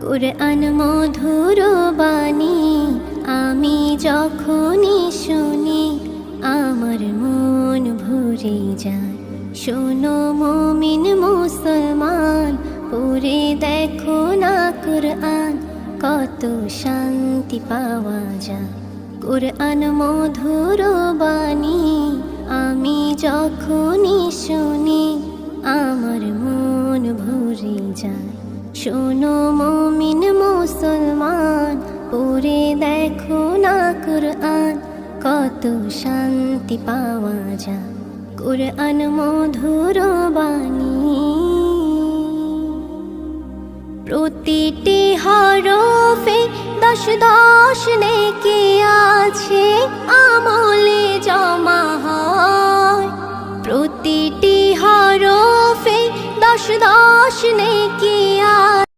কুরআন মধুর বাণী আমি যখনই শুনি আমার মন ভরে যায়। শোনো মুমিন মুসলমান, পড়ে দেখো না কুরআন, কত শান্তি পাওয়া যায়। কুরআন মধুর বাণী আমি যখনই শুনি আমার মন ভরে যায়। শোনো মুমিন মুসলমান, পড়ে দেখো না কুরআন, কত শান্তি পাওয়া যায়। কুরআন মধুর বাণী প্রতিটি হরফে 10 নেকি আছে, আমলে জমা হয়। প্রতিটি হরফে 10 নেকি আছে।